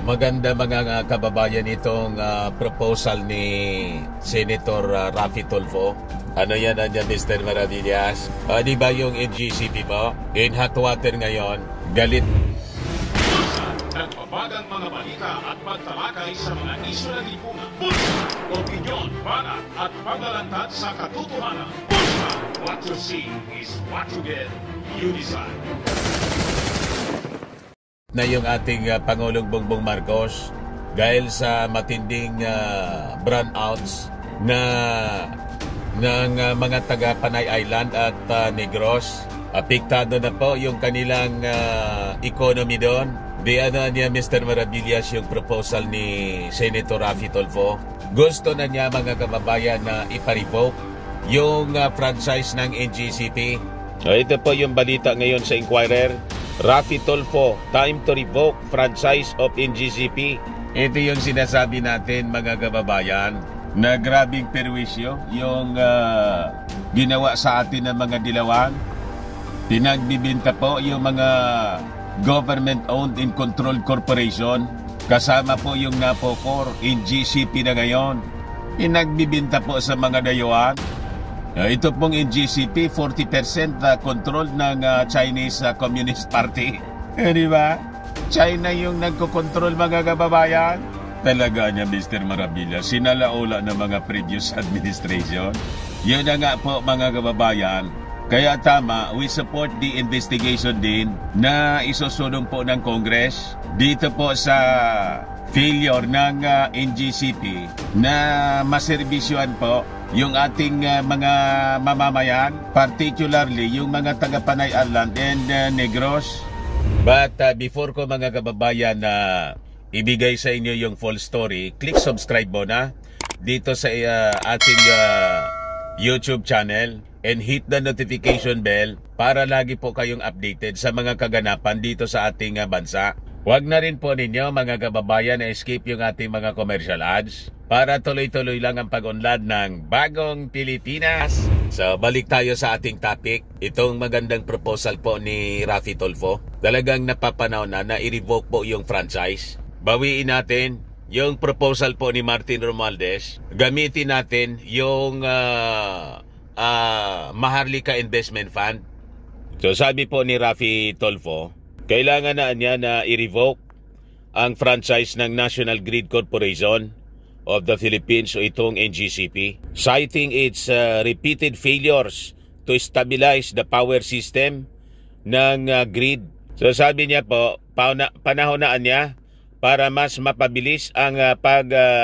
Maganda mga kababayan itong proposal ni Senator Raffy Tulfo. Ano yan, Mr. Maravillas? Di ba yung NGCP mo? In hot water ngayon, galit. Nagpapagang mga balita at pagtalakay sa mga isyu ng lipunan. Bulsa! Opinyon, banat at paglalantad sa katotohanan. Bulsa! What you see is what you get. You decide. Na yung ating Pangulong Bongbong Marcos dahil sa matinding brownouts ng mga taga Panay Island at Negros. Apektado na po yung kanilang economy doon. Di ano niya, Mr. Maravillas, yung proposal ni Senator Raffy Tulfo. Gusto na niya mga kababayan na ipa-revoke yung franchise ng NGCP. Ito po yung balita ngayon sa Inquirer. Raffy Tulfo, time to revoke franchise of NGCP. Ito yung sinasabi natin mga kababayan na grabing perwisyo yung ginawa sa atin ng mga dilawan. Pinagbibinta po yung mga government-owned and controlled corporation. Kasama po yung Napocor, NGCP na ngayon. Pinagbibinta po sa mga dayuhan. Ito pong NGCP, 40% control ng Chinese Communist Party. Di ba? China yung nagkokontrol mga kababayan. Talaga niya, Mr. Marabilla, sinalaula ng mga previous administration. Yun na nga po mga kababayan. Kaya tama, we support the investigation din na isusulong po ng Congress dito po sa failure ng NGCP na maservisyohan po yung ating mga mamamayan, particularly yung mga taga Panay Island and Negros. But before ko mga kababayan ibigay sa inyo yung full story, click subscribe muna dito sa ating YouTube channel and hit the notification bell para lagi po kayong updated sa mga kaganapan dito sa ating bansa. Huwag na rin po ninyo mga kababayan na escape yung ating mga commercial ads para tuloy-tuloy lang ang pag-unlad ng bagong Pilipinas. So balik tayo sa ating topic. Itong magandang proposal po ni Raffy Tulfo. Talagang napapanahon na i-revoke po yung franchise. Bawiin natin yung proposal po ni Martin Romualdez. Gamitin natin yung Maharlika Investment Fund. So sabi po ni Raffy Tulfo, kailangan na niya na i-revoke ang franchise ng National Grid Corporation of the Philippines o itong NGCP, citing its repeated failures to stabilize the power system ng grid. So sabi niya po, panahon na niya para mas mapabilis ang pag-rerebisa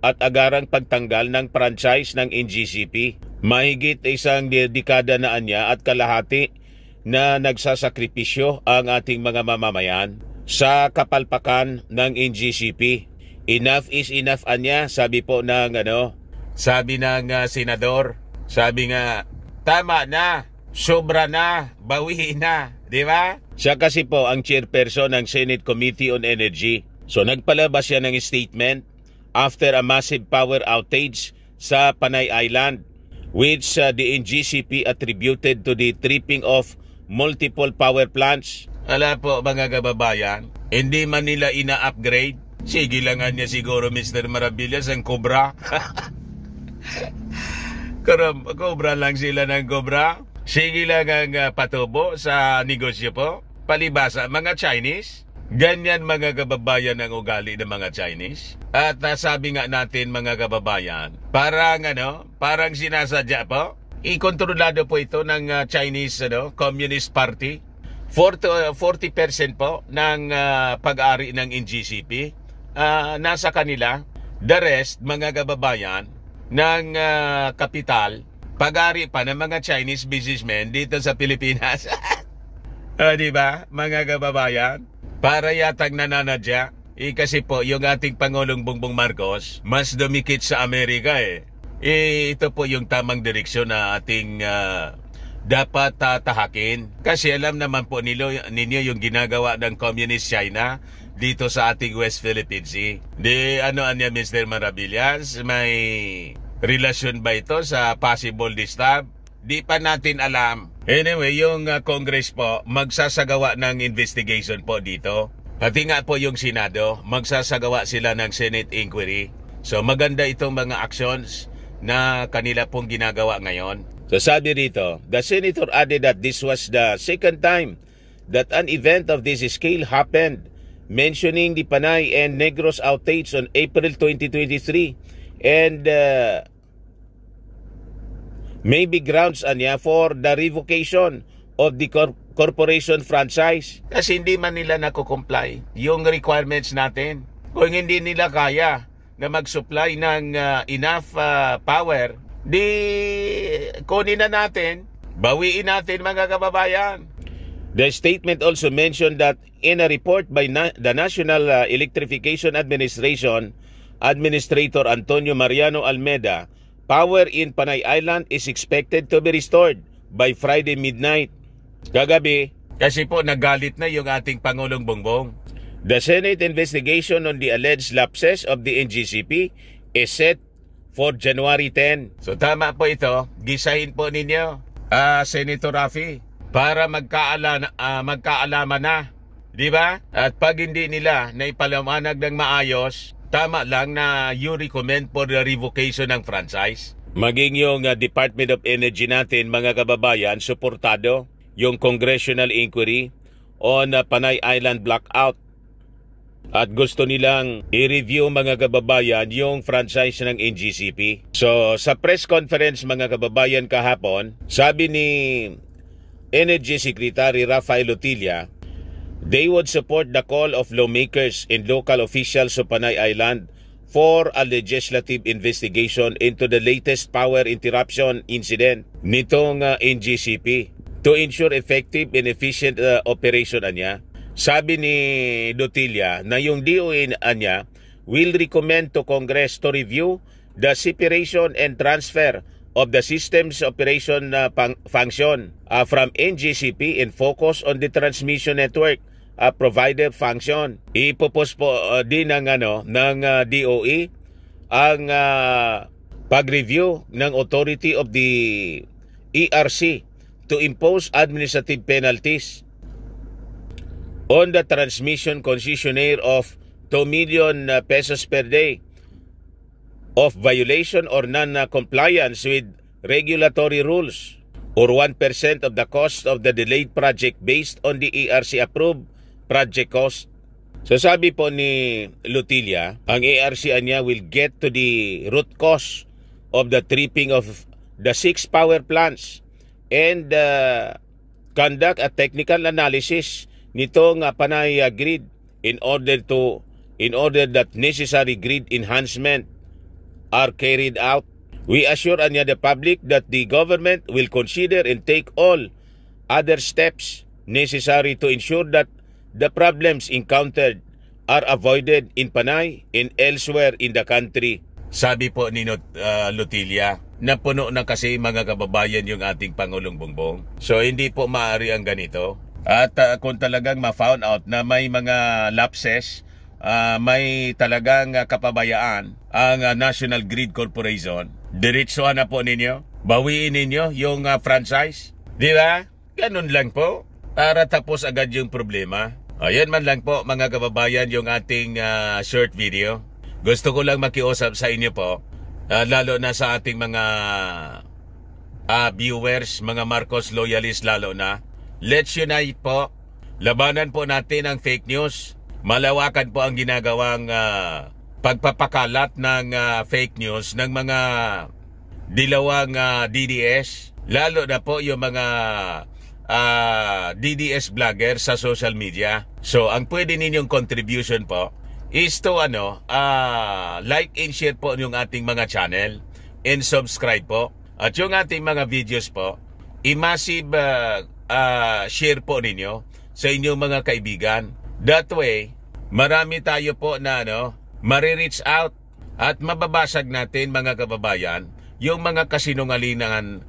at agarang pagtanggal ng franchise ng NGCP. Mahigit isang dekada na anya at kalahati na nagsasakripisyo ang ating mga mamamayan sa kapalpakan ng NGCP. Enough is enough anya, sabi po ng sabi ng senador. Sabi nga, tama na, sobra na, bawiin na, di ba? Siya kasi po ang chairperson ng Senate Committee on Energy. So nagpalabas siya ng statement after a massive power outage sa Panay Island, which the NGCP attributed to the tripping of multiple power plants. Ala po mga kababayan, hindi man nila ina-upgrade. Sige lang niya siguro Mr. Maravillas ang Cobra. Cobra lang sila ng Cobra. Sige lang ang patubo sa negosyo po. Palibasa mga Chinese. Ganyan mga kababayan ang ugali ng mga Chinese. At sabi nga natin mga kababayan, parang sinasadya po. Ikontrolado po ito ng Chinese Communist Party. 40% po ng pag-ari ng NGCP nasa kanila. The rest mga kababayan ng kapital, pag-ari pa ng mga Chinese businessmen dito sa Pilipinas. Di ba mga kababayan? Para yatang nananadya. Kasi po yung ating Pangulong Bongbong Marcos mas dumikit sa Amerika ito po yung tamang direksyon na ating dapat tahakin. Kasi alam naman po ninyo yung ginagawa ng Communist China dito sa ating West Philippine Sea. Di anya Mr. Maravillas, may relasyon ba ito sa possible disturb? Di pa natin alam. Anyway, yung Congress po magsasagawa ng investigation po dito. Pati nga po yung Senado, magsasagawa sila ng Senate inquiry. So maganda itong mga actions na kanila pong ginagawa ngayon. So sabi rito, the senator added that this was the second time that an event of this scale happened, mentioning the Panay and Negros outage on April 2023 and maybe grounds anya for the revocation of the corporation franchise. Kasi hindi man nila nakukomply yung requirements natin. Kung hindi nila kaya na mag-supply ng enough power, di kunin na natin, bawiin natin mga kababayan. The statement also mentioned that in a report by the National Electrification Administration, Administrator Antonio Mariano Almeda, power in Panay Island is expected to be restored by Friday midnight. Kagabi, kasi po nagalit na yung ating Pangulong Bongbong. The Senate investigation on the alleged lapses of the NGCP is set for January 10. So tama po ito, gisahin po ninyo, Senator Raffy, para magkaalaman na, di ba? At pag hindi nila na ipalamanag ng maayos, tama lang na you recommend for the revocation ng franchise. Maging yung Department of Energy natin, mga kababayan, suportado yung congressional inquiry on Panay Island blackout. At gusto nilang i-review, mga kababayan, yung franchise ng NGCP. So sa press conference, mga kababayan, kahapon, sabi ni Energy Secretary Rafael Lutilla, they would support the call of lawmakers and local officials of Panay Island for a legislative investigation into the latest power interruption incident nitong NGCP to ensure effective and efficient operation niya. Sabi ni Lutilla na yung DOE niya will recommend to Congress to review the separation and transfer of the system's operation function from NGCP and focus on the transmission network provider function. Ipopos po din ng DOE ang pag-review ng authority of the ERC to impose administrative penalties on the transmission concessionaire of 2 million pesos per day of violation or non-compliance with regulatory rules, or 1% of the cost of the delayed project based on the ERC-approved project cost. So sabi po ni Lutilla, ang ERC niya will get to the root cause of the tripping of the 6 power plants and conduct a technical analysis nitong Panay grid in order that necessary grid enhancement are carried out. We assure the public that the government will consider and take all other steps necessary to ensure that the problems encountered are avoided in Panay and elsewhere in the country. Sabi po ni Lutilla, napuno na kasi, mga kababayan, yung ating Pangulong Bongbong. So hindi po maaari ang ganito. At kung talagang ma-found out na may mga lapses, may talagang kapabayaan ang National Grid Corporation, diretsuhan na po ninyo, bawiin ninyo yung franchise. Di ba? Ganun lang po, para tapos agad yung problema. Ayan man lang po, mga kababayan, yung ating short video. Gusto ko lang makiusap sa inyo po, lalo na sa ating mga viewers, mga Marcos loyalists lalo na. Let's unite po. Labanan po natin ang fake news. Malawakan po ang ginagawang pagpapakalat ng fake news ng mga dilawang DDS. Lalo na po yung mga DDS vlogger sa social media. So ang pwede ninyong contribution po is to like and share po yung ating mga channel and subscribe po. At yung ating mga videos po, i-massive share po ninyo sa inyong mga kaibigan. That way, marami tayo po na mare-reach out at mababasag natin, mga kababayan, yung mga kasinungalingang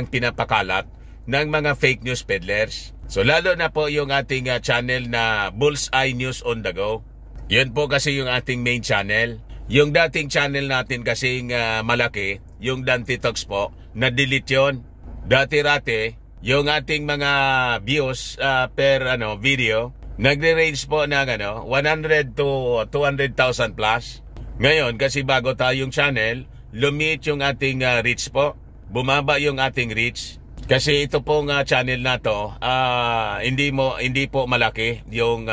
pinapakalat ng mga fake news peddlers. So lalo na po yung ating channel na Bullseye News on the Go. Yun po kasi yung ating main channel. Yung dating channel natin kasing malaki, yung Dante Talks po, na-delete yun. Dati-rate, yung ating mga views per video Nagre-range po ng 100 to 200,000 plus. Ngayon, kasi bago tayong channel, lumiit yung ating reach po. Bumaba yung ating reach. Kasi ito pong channel na to, hindi po malaki. Yung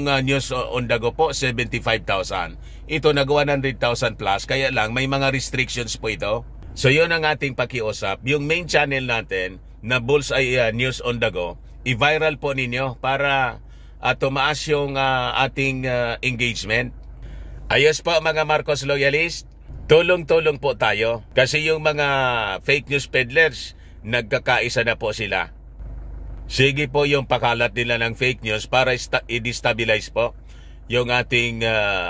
News on the Go po, 75,000. Ito nag 100,000 plus, kaya lang may mga restrictions po ito. So yun ang ating pakiusap. Yung main channel natin na Bullseye News on the Go, i-viral po ninyo para tumaas yung ating engagement. Ayos po mga Marcos loyalist, tulong-tulong po tayo. Kasi yung mga fake news peddlers, nagkakaisa na po sila. Sige po yung pakalat nila ng fake news para i-destabilize po yung ating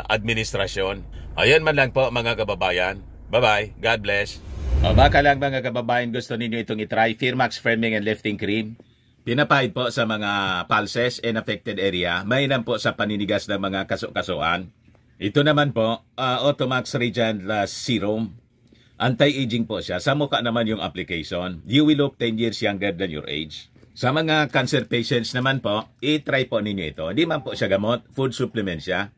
administrasyon. Ayan man lang po mga kababayan. Bye-bye. God bless. O baka lang mga kababayan gusto ninyo itong itry, Firmax Firming and Lifting Cream. Pinapahid po sa mga pulses and affected area. Mainam po sa paninigas ng mga kaso-kasuan. Ito naman po, Automax Radiant Serum. Anti-aging po siya. Sa mukha naman yung application. You will look 10 years younger than your age. Sa mga cancer patients naman po, i-try po ninyo ito. Hindi man po siya gamot, food supplement siya.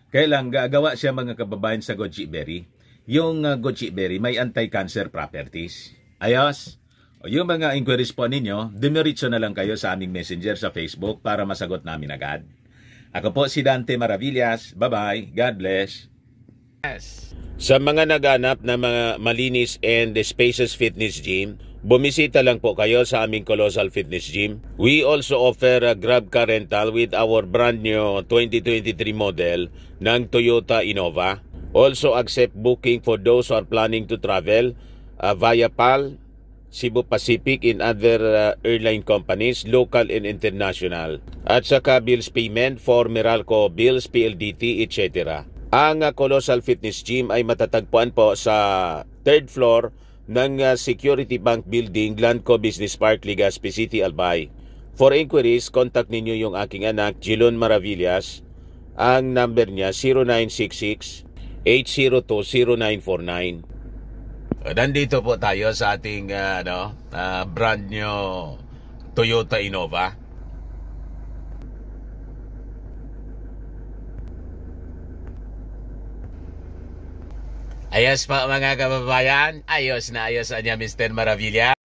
Kailang gagawa siya mga kababayan sa goji berry. Yung goji berry may anti-cancer properties. Ayos! O yung mga inquiries po ninyo, dumiritso na lang kayo sa aming messenger sa Facebook para masagot namin agad. Ako po si Dante Maravillas. Bye-bye. God bless. Sa mga naghanap na mga malinis and spacious fitness gym, bumisita lang po kayo sa aming Colossal Fitness Gym. We also offer a grab car rental with our brand new 2023 model ng Toyota Innova. Also accept booking for those who are planning to travel via PAL, Cebu Pacific and other airline companies, local and international. At saka bills payment for Meralco Bills, PLDT, etc. Ang Colossal Fitness Gym ay matatagpuan po sa 3rd floor ng Security Bank Building, Landco Business Park, Legazpi City, Albay. For inquiries, contact ninyo yung aking anak, Jilon Maravillas. Ang number niya, 0966-802-0949. Nandito po tayo sa ating brand new Toyota Innova. Ayos pa mga kababayan, ayos na niya Mr. Maravilla.